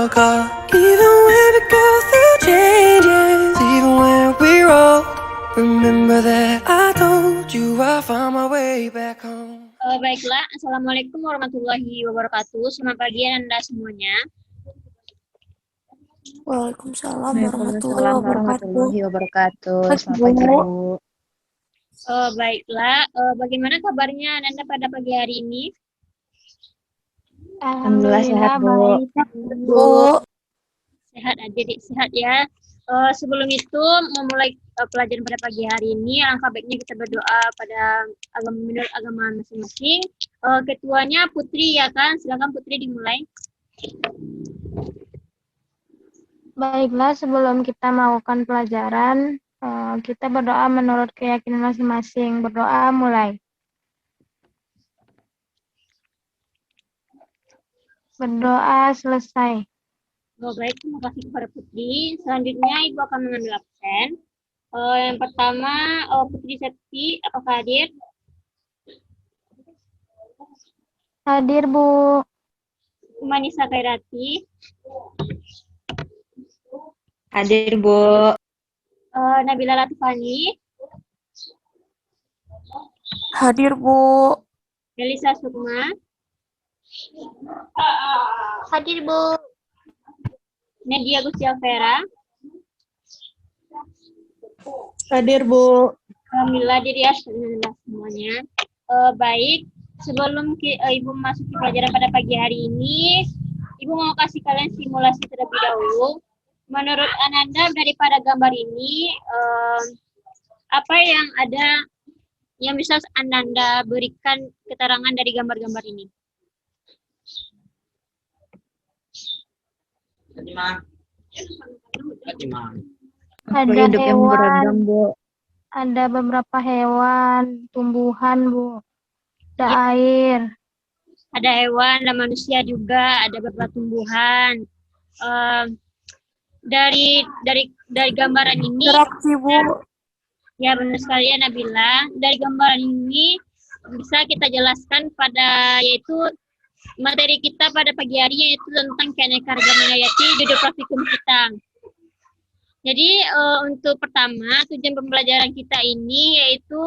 struggle. Even when we go through changes, even when we're old, remember that I told you I found my way back home. Baiklah, Assalamualaikum warahmatullahi wabarakatuh. Selamat pagi Anda semuanya. Waalaikumsalam warahmatullahi wabarakatuh. Selamat pagi, Bu. Baiklah, bagaimana kabarnya Anda pada pagi hari ini? Alhamdulillah sehat, Bu. Bu. Sehat aja, sehat ya. Sebelum itu memulai pelajaran pada pagi hari ini, alangkah baiknya kita berdoa pada menurut agama masing-masing. Ketuanya Putri ya kan, silakan Putri dimulai. Baiklah, sebelum kita melakukan pelajaran, kita berdoa menurut keyakinan masing-masing. Berdoa mulai. Berdoa selesai. Baik, terima kasih kepada Putri. Selanjutnya Ibu akan mengambil absen. Yang pertama, Putri Septi, apakah hadir? Hadir, Bu. Manisa Kairati. Hadir, Bu. Nabila Latifani. Hadir, Bu. Elisa Sukma. Hadir, Bu. Nadia Gustia Vera. Hadir, Bu. Alhamdulillah diri semuanya. Baik, sebelum Ibu masuk ke pelajaran pada pagi hari ini, Ibu mau kasih kalian simulasi terlebih dahulu. Menurut Ananda daripada gambar ini, apa yang ada yang bisa Ananda berikan keterangan dari gambar-gambar ini? Ada Hidup yang beragam, hewan, Bu. ada beberapa hewan, tumbuhan, Bu. Ada air. Ada hewan, ada manusia juga, ada beberapa tumbuhan. Dari gambaran ini, Interaksi, Bu. ya benar sekali ya Nabila. Dari gambaran ini bisa kita jelaskan yaitu materi kita pada pagi hari yaitu tentang keanekaragaman hayati judul praktikum kita. Jadi untuk pertama tujuan pembelajaran kita ini yaitu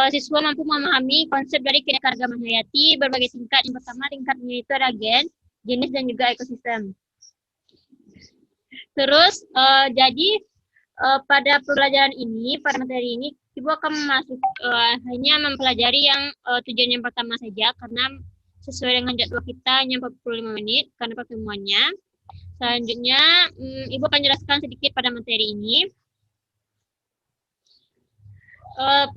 siswa mampu memahami konsep dari keanekaragaman hayati berbagai tingkat. Yang pertama tingkatnya itu ada gen, jenis dan juga ekosistem. Terus jadi pada pembelajaran ini, pada materi ini, Ibu akan hanya mempelajari yang tujuan yang pertama saja karena sesuai dengan jadwal kita hanya 45 menit karena pertemuannya. Selanjutnya, Ibu akan jelaskan sedikit pada materi ini.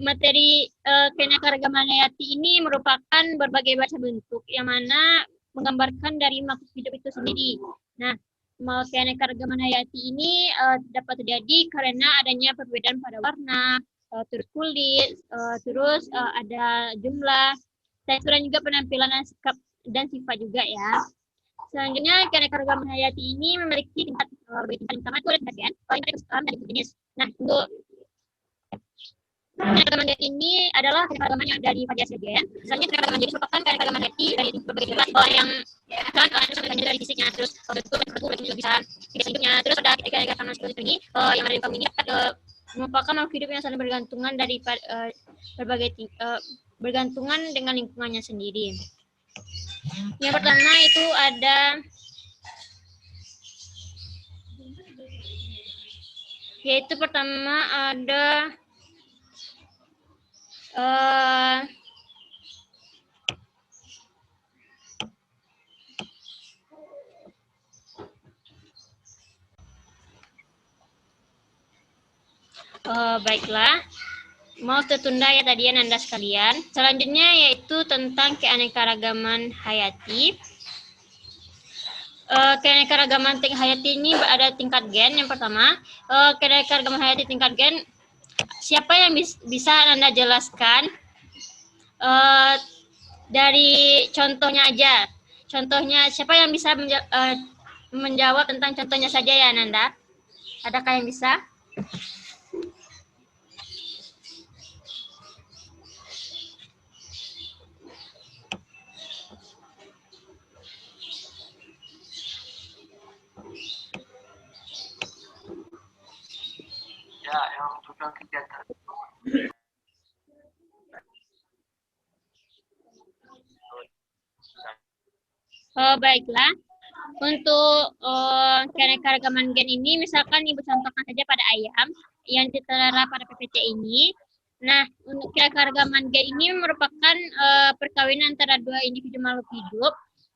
Materi keanekaragaman hayati ini merupakan berbagai bahasa bentuk yang mana menggambarkan dari makhluk hidup itu sendiri. Nah, keanekaragaman hayati ini dapat terjadi karena adanya perbedaan pada warna, terus kulit, terus ada jumlah, tekstur dan juga penampilan dan sikap dan sifat juga ya. Selanjutnya keanekaragaman hayati ini memiliki tingkat pertama itu ada tingkat gen, tingkat ekosistem dan jenis. Nah, untuk keanekaragaman hayati ini adalah keanekaragaman yang dari variasi gen. Misalnya keanekaragaman jenis merupakan keanekaragaman hayati dari berbagai jenis yang kan dari fisiknya, terus bentuk juga bisa jenis hidupnya. Terus ada keanekaragaman seperti ini yang ada di kaum ini merupakan makhluk hidup yang saling bergantungan dari bergantungan dengan lingkungannya sendiri. Yang pertama itu ada baiklah, mau tertunda ya tadi Anda sekalian. Selanjutnya yaitu tentang keanekaragaman hayati. Keanekaragaman hayati ini ada tingkat gen. Yang pertama, keanekaragaman hayati tingkat gen. Siapa yang bisa Anda jelaskan? Dari contohnya aja. Contohnya, siapa yang bisa menjawab tentang contohnya saja ya Nanda? Adakah yang bisa? Baiklah. Untuk keanekaragaman gen ini, misalkan Ibu contohkan saja pada ayam yang tertera pada PPT ini. Nah, untuk keanekaragaman gen ini merupakan perkawinan antara dua individu makhluk hidup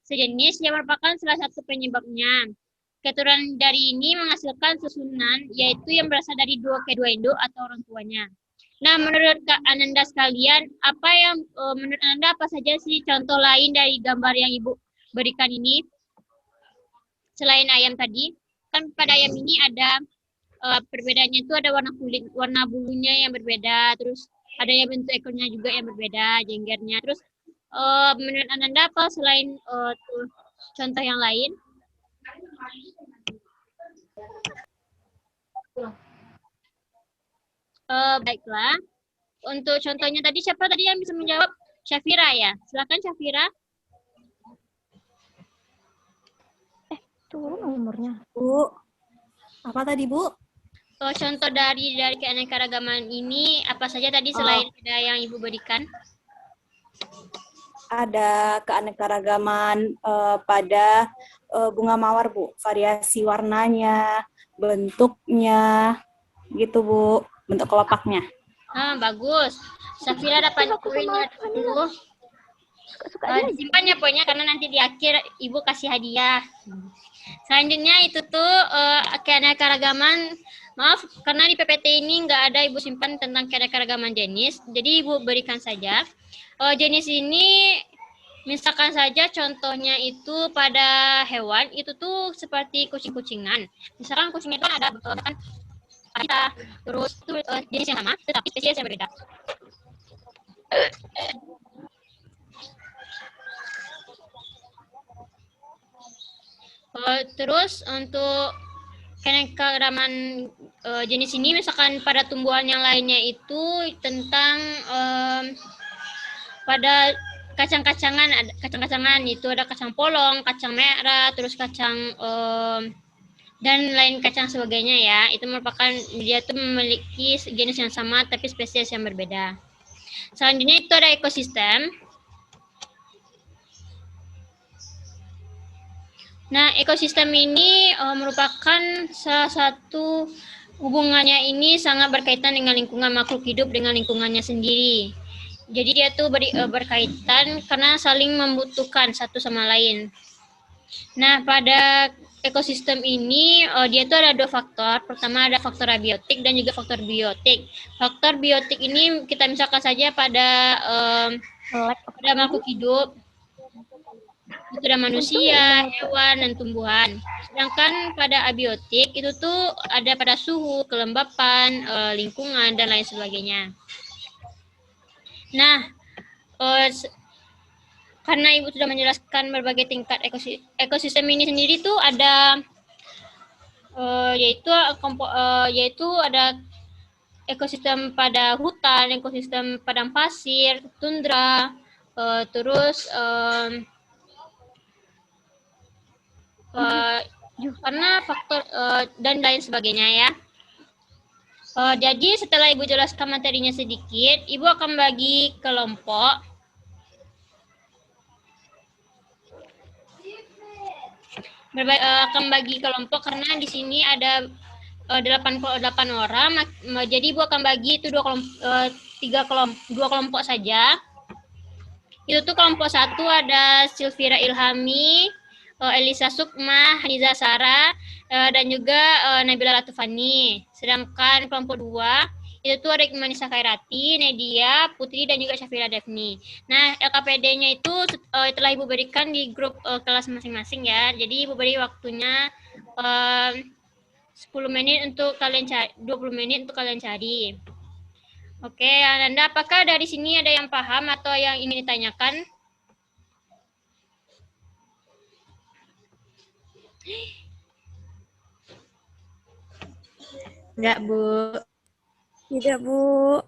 sejenis yang merupakan salah satu penyebabnya. Keturunan dari ini menghasilkan susunan, yaitu yang berasal dari kedua induk atau orang tuanya. Nah, menurut Kak Ananda sekalian, menurut Anda apa saja sih contoh lain dari gambar yang Ibu berikan ini? Selain ayam tadi, kan pada ayam ini ada perbedaannya itu ada warna kulit, warna bulunya yang berbeda, terus ada yang bentuk ekornya juga yang berbeda, jenggernya. Terus menurut Ananda apa selain contoh yang lain? Baiklah. Untuk contohnya tadi siapa tadi yang bisa menjawab? Syafira ya. Silakan Syafira. Turun nomornya. Bu. Apa tadi, Bu? Contoh dari keanekaragaman ini apa saja tadi selain ada yang Ibu berikan? Ada keanekaragaman pada bunga mawar, Bu. Variasi warnanya, bentuknya, gitu, Bu. Bentuk kelopaknya. Bagus. Syafira dapat poinnya dulu. Disimpan ya poinnya karena nanti di akhir Ibu kasih hadiah. Selanjutnya itu tuh keanekaragaman. Maaf, karena di PPT ini nggak ada Ibu simpan tentang keanekaragaman jenis. Jadi Ibu berikan saja. Jenis ini, misalkan saja contohnya itu pada hewan, itu tuh seperti kucing-kucingan. Misalkan kucing itu ada kan kita terus itu jenis yang sama, tetapi spesies yang berbeda. Terus untuk keanekaragaman jenis ini misalkan pada tumbuhan yang lainnya itu tentang pada kacang-kacangan itu ada kacang polong, kacang merah, terus kacang dan lain kacang sebagainya ya. Itu merupakan dia itu memiliki jenis yang sama tapi spesies yang berbeda. Selanjutnya itu ada ekosistem. Nah, ekosistem ini merupakan salah satu hubungannya ini sangat berkaitan dengan lingkungan makhluk hidup dengan lingkungannya sendiri. Jadi dia tuh berkaitan karena saling membutuhkan satu sama lain. Nah, pada ekosistem ini dia tuh ada dua faktor. Pertama ada faktor abiotik dan juga faktor biotik. Faktor biotik ini kita misalkan saja pada makhluk hidup. Itu ada manusia, hewan, dan tumbuhan. Sedangkan pada abiotik itu tuh ada pada suhu, kelembapan, lingkungan, dan lain sebagainya. Nah, karena Ibu sudah menjelaskan berbagai tingkat ekosistem ini sendiri tuh ada yaitu ada ekosistem pada hutan, ekosistem padang pasir, tundra, terus karena faktor dan lain sebagainya ya. Jadi setelah Ibu jelaskan materinya sedikit, Ibu akan bagi kelompok. Akan bagi kelompok karena di sini ada 88 orang. Jadi Ibu akan bagi itu dua kelompok saja. Itu tuh kelompok satu ada Silvira Ilhami, Elisa Sukma, Haniza Sara, dan juga Nabila Latufani. Sedangkan kelompok 2 itu tuh ada Manisa Khairati, Nedia, Putri, dan juga Syafira Devni. Nah, LKPD-nya itu telah Ibu berikan di grup kelas masing-masing ya. Jadi Ibu beri waktunya 10 menit untuk kalian cari, 20 menit untuk kalian cari. Oke, Ananda, apakah dari sini ada yang paham atau yang ingin ditanyakan? Enggak, Bu. Tidak, Bu.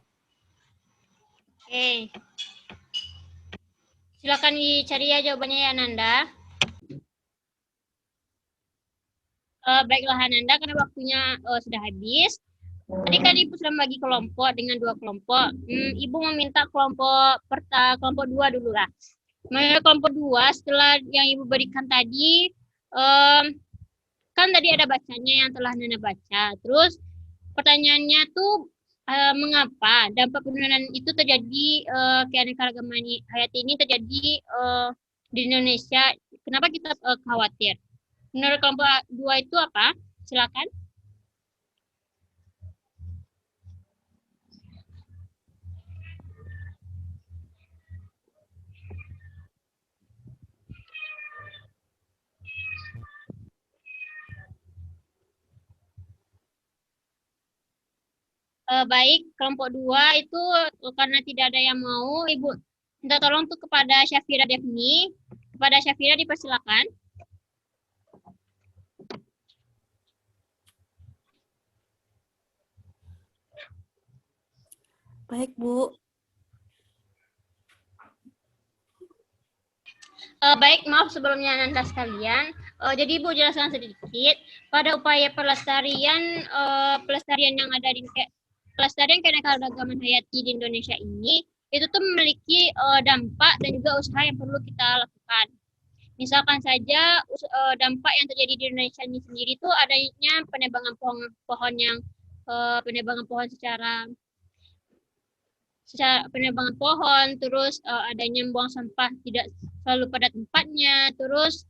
Oke. Silakan dicari ya jawabannya ya, Ananda. Baiklah, Ananda, karena waktunya sudah habis. Tadi kan Ibu sudah membagi kelompok dengan 2 kelompok. Ibu meminta kelompok 2 dulu lah. menurut kelompok 2 setelah yang Ibu berikan tadi, kan tadi ada bacanya yang telah Nana baca. Terus pertanyaannya tuh mengapa dampak penurunan itu terjadi, keanekaragaman hayati ini terjadi di Indonesia? Kenapa kita khawatir? Menurut kelompok 2 itu apa? Silakan. Baik, kelompok 2 itu karena tidak ada yang mau, Ibu minta tolong tuh kepada Syafira Devni. Kepada Syafira dipersilakan. Baik, Bu. Baik, maaf sebelumnya Anda sekalian. Jadi Ibu jelaskan sedikit pada upaya pelestarian yang ada di pelestarian keanekaragaman hayati di Indonesia ini itu tuh memiliki dampak dan juga usaha yang perlu kita lakukan. Misalkan saja dampak yang terjadi di Indonesia ini sendiri itu adanya penebangan pohon yang penebangan pohon secara penebangan pohon, terus adanya membuang sampah tidak selalu pada tempatnya, terus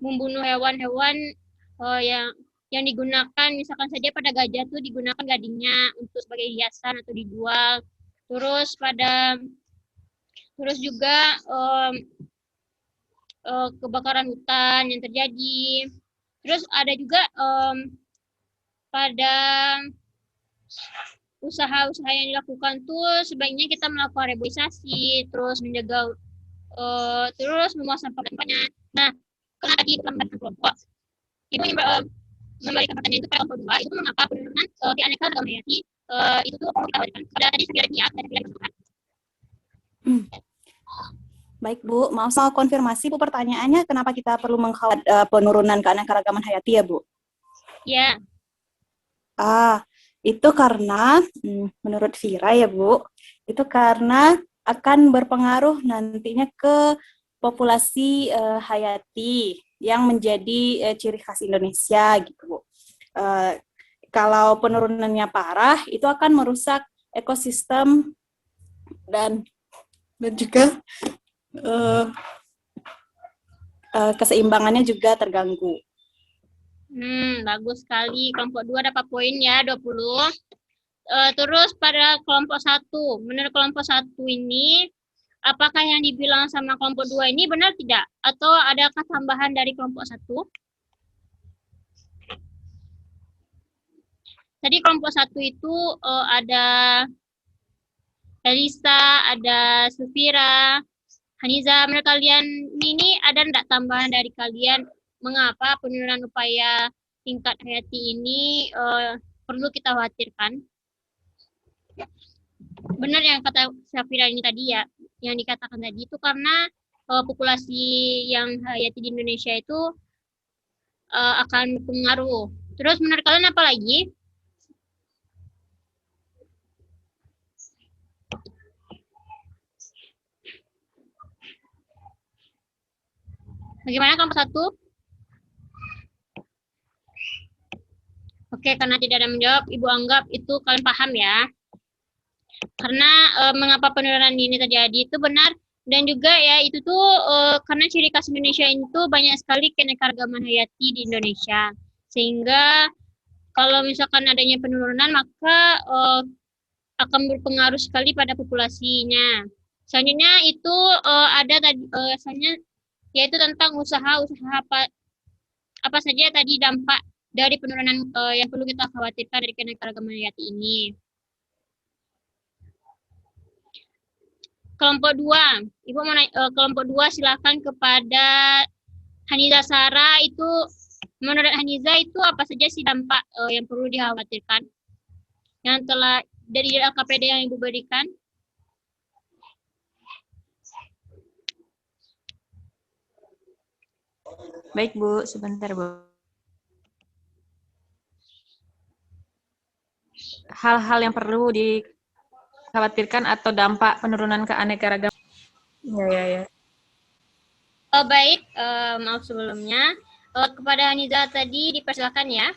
membunuh hewan-hewan yang digunakan, misalkan saja pada gajah tuh digunakan gadingnya untuk sebagai hiasan atau dijual. Terus juga kebakaran hutan yang terjadi. Terus ada juga pada usaha-usaha yang dilakukan tuh sebaiknya kita melakukan reboisasi, terus menjaga, terus membuang sampah tempatnya. Nah, karena tadi pelambatan kelompok, Ibu memberikan pertanyaan itu pada kelompok 2, itu mengapa penurunan keanekaragaman hayati itu tuh perlu kita berikan pada tadi 9 pihak dan 9 masukan. Baik, Bu. Maaf soal konfirmasi, Bu, pertanyaannya kenapa kita perlu mengkhawatirkan penurunan keanekaragaman hayati ya, Bu? Ya. Itu karena menurut Vira ya, Bu, itu karena akan berpengaruh nantinya ke populasi hayati yang menjadi ciri khas Indonesia gitu, Bu. Kalau penurunannya parah, itu akan merusak ekosistem dan juga keseimbangannya juga terganggu. Bagus sekali. Kelompok 2 dapat poin ya, 20. Terus pada kelompok 1, menurut kelompok 1 ini, apakah yang dibilang sama kelompok 2 ini benar tidak? Atau adakah tambahan dari kelompok 1? Tadi kelompok 1 itu ada Elisa, ada Sufira, Haniza. Menurut kalian ini ada enggak tambahan dari kalian? Mengapa penurunan upaya tingkat hayati ini perlu kita khawatirkan? Benar yang kata Syafira ini tadi ya, yang dikatakan tadi itu karena populasi yang hayati di Indonesia itu akan berpengaruh. Terus menurut kalian apa lagi? Bagaimana kelompok 1? Oke, karena tidak ada menjawab, Ibu anggap itu kalian paham ya. Karena mengapa penurunan ini terjadi itu benar, dan juga ya itu tuh karena ciri khas Indonesia itu banyak sekali keanekaragaman hayati di Indonesia. Sehingga kalau misalkan adanya penurunan maka akan berpengaruh sekali pada populasinya. Selanjutnya itu ada tadi misalnya yaitu tentang usaha-usaha apa saja tadi dampak dari penurunan yang perlu kita khawatirkan dari keanekaragaman hayati ini. Kelompok 2, Ibu mau kelompok 2 silakan kepada Haniza Sara. Itu menurut Haniza itu apa saja sih dampak yang perlu dikhawatirkan yang telah dari LKPD yang Ibu berikan? Baik, Bu. Sebentar, Bu. Hal-hal yang perlu dikhawatirkan atau dampak penurunan keanekaragaman. Ya. Baik, maaf sebelumnya. Kepada Haniza tadi dipersilakan ya.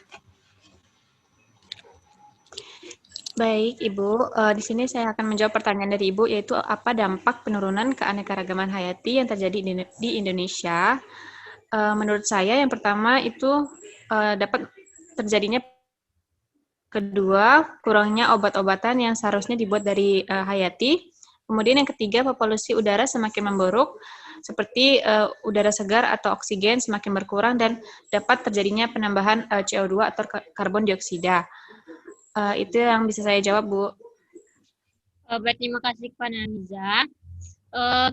Baik, Ibu. Di sini saya akan menjawab pertanyaan dari Ibu, yaitu apa dampak penurunan keanekaragaman hayati yang terjadi di Indonesia? Menurut saya, yang pertama itu dapat terjadinya, kedua, kurangnya obat-obatan yang seharusnya dibuat dari hayati. Kemudian yang ketiga, polusi udara semakin memburuk, seperti udara segar atau oksigen semakin berkurang dan dapat terjadinya penambahan CO2 atau karbon dioksida. Itu yang bisa saya jawab, Bu. Baik, terima kasih kepada Haniza.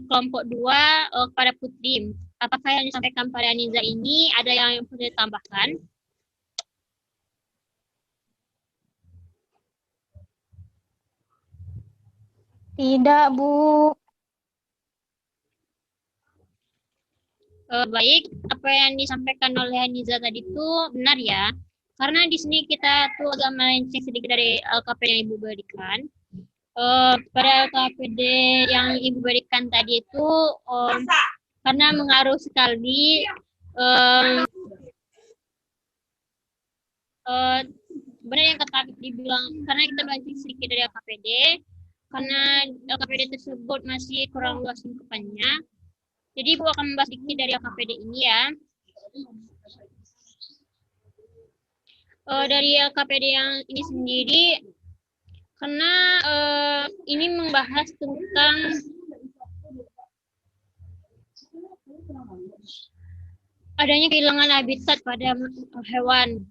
Kelompok 2 kepada Putri. Apakah yang disampaikan pada Haniza ini ada yang perlu ditambahkan? Tidak, Bu. Baik, apa yang disampaikan oleh Haniza tadi itu benar ya. Karena di sini kita tuh agak melenceng sedikit dari LKPD yang Ibu berikan. Pada LKPD yang Ibu berikan tadi itu karena mengaruh sekali benar yang kata dibilang, karena kita melenceng sedikit dari LKPD, karena LKPD tersebut masih kurang luas lingkupannya. Jadi Ibu akan membahas sedikit dari LKPD ini ya. Dari LKPD yang ini sendiri, karena ini membahas tentang adanya kehilangan habitat pada hewan.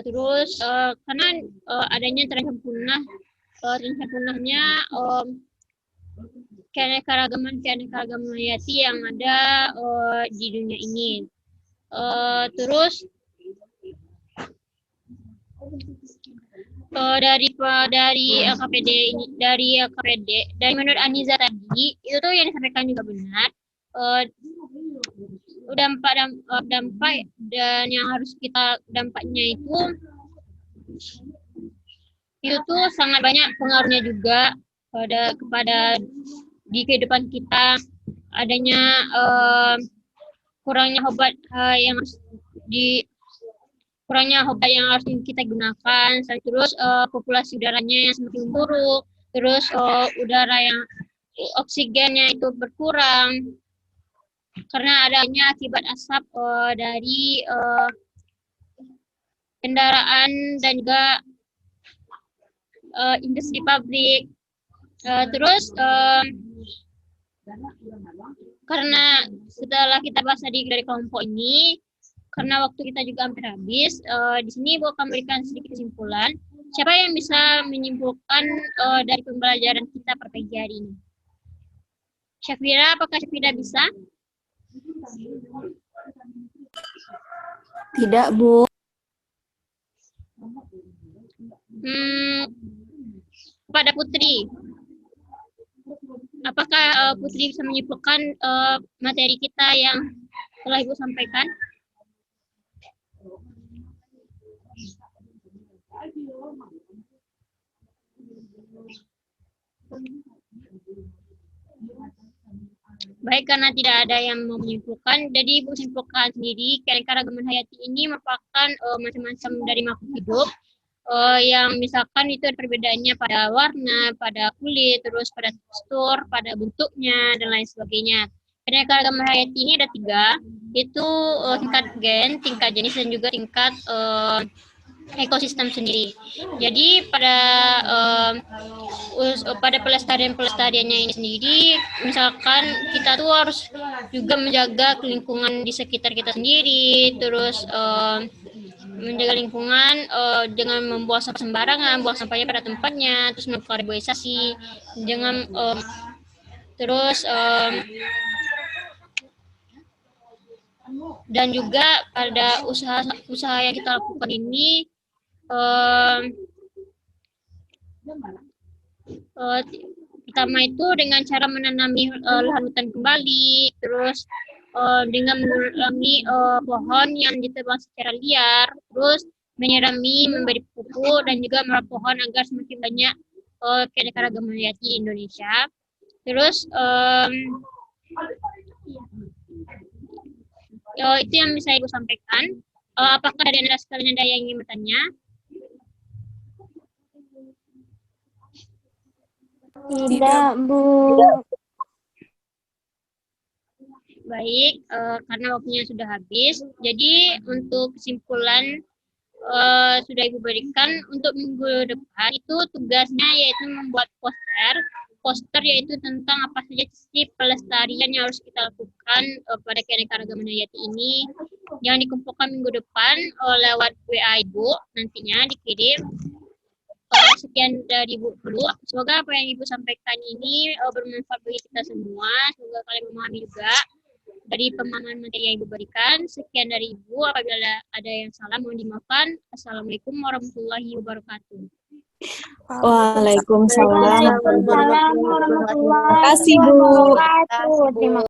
Terus karena adanya terancam punahnya keanekaragaman hayati yang ada di dunia ini. Terus dari LKPD ini, dari menurut Aniza tadi itu tuh yang disampaikan juga benar. Dampak dan yang harus kita dampaknya itu tuh sangat banyak pengaruhnya juga kepada di kehidupan kita, adanya kurangnya obat yang harus kita gunakan, terus populasi udaranya yang semakin buruk, terus udara yang oksigennya itu berkurang karena adanya akibat asap dari kendaraan dan juga industri pabrik. Terus karena setelah kita bahas tadi dari kelompok ini, karena waktu kita juga hampir habis, di sini Ibu akan memberikan sedikit kesimpulan. Siapa yang bisa menyimpulkan dari pembelajaran kita per pagi hari ini? Syafira, apakah Syafira bisa? Tidak, Bu. Pada Putri, apakah Putri bisa menyimpulkan materi kita yang telah Ibu sampaikan? Baik, karena tidak ada yang mau menyimpulkan, jadi Ibu simpulkan sendiri, keanekaragaman hayati ini merupakan macam-macam dari makhluk hidup, yang misalkan itu ada perbedaannya pada warna, pada kulit, terus pada tekstur, pada bentuknya, dan lain sebagainya. Keanekaragaman hayati ini ada 3, itu tingkat gen, tingkat jenis, dan juga tingkat ekosistem sendiri. Jadi pada pelestariannya ini sendiri, misalkan kita tuh harus juga menjaga lingkungan di sekitar kita sendiri, terus menjaga lingkungan dengan membuang sampah sembarangan, buang sampahnya pada tempatnya, terus melakukan reboisasi, dan juga pada usaha yang kita lakukan ini pertama itu dengan cara menanami lahan hutan kembali, terus dengan mengurangi pohon yang ditebang secara liar, terus menyirami, memberi pupuk, dan juga merawat pohon agar semakin banyak keanekaragaman hayati Indonesia. Terus Itu yang bisa Ibu sampaikan. Apakah ada sekalian ada yang ingin bertanya? Tidak, Bu. Baik, karena waktunya sudah habis. Jadi untuk kesimpulan sudah Ibu berikan untuk minggu depan itu tugasnya yaitu membuat poster yaitu tentang apa saja sisi pelestarian yang harus kita lakukan pada keanekaragaman hayati ini yang dikumpulkan minggu depan lewat WA Ibu nantinya dikirim. Sekian dari Ibu dulu. Semoga apa yang Ibu sampaikan ini bermanfaat bagi kita semua. Semoga kalian memahami juga dari pemahaman materi yang Ibu berikan. Sekian dari Ibu. Apabila ada yang salah mohon dimaafkan. Assalamualaikum warahmatullahi wabarakatuh. Waalaikumsalam. Waalaikumsalam warahmatullahi Terima kasih, Bu. wabarakatuh. Terima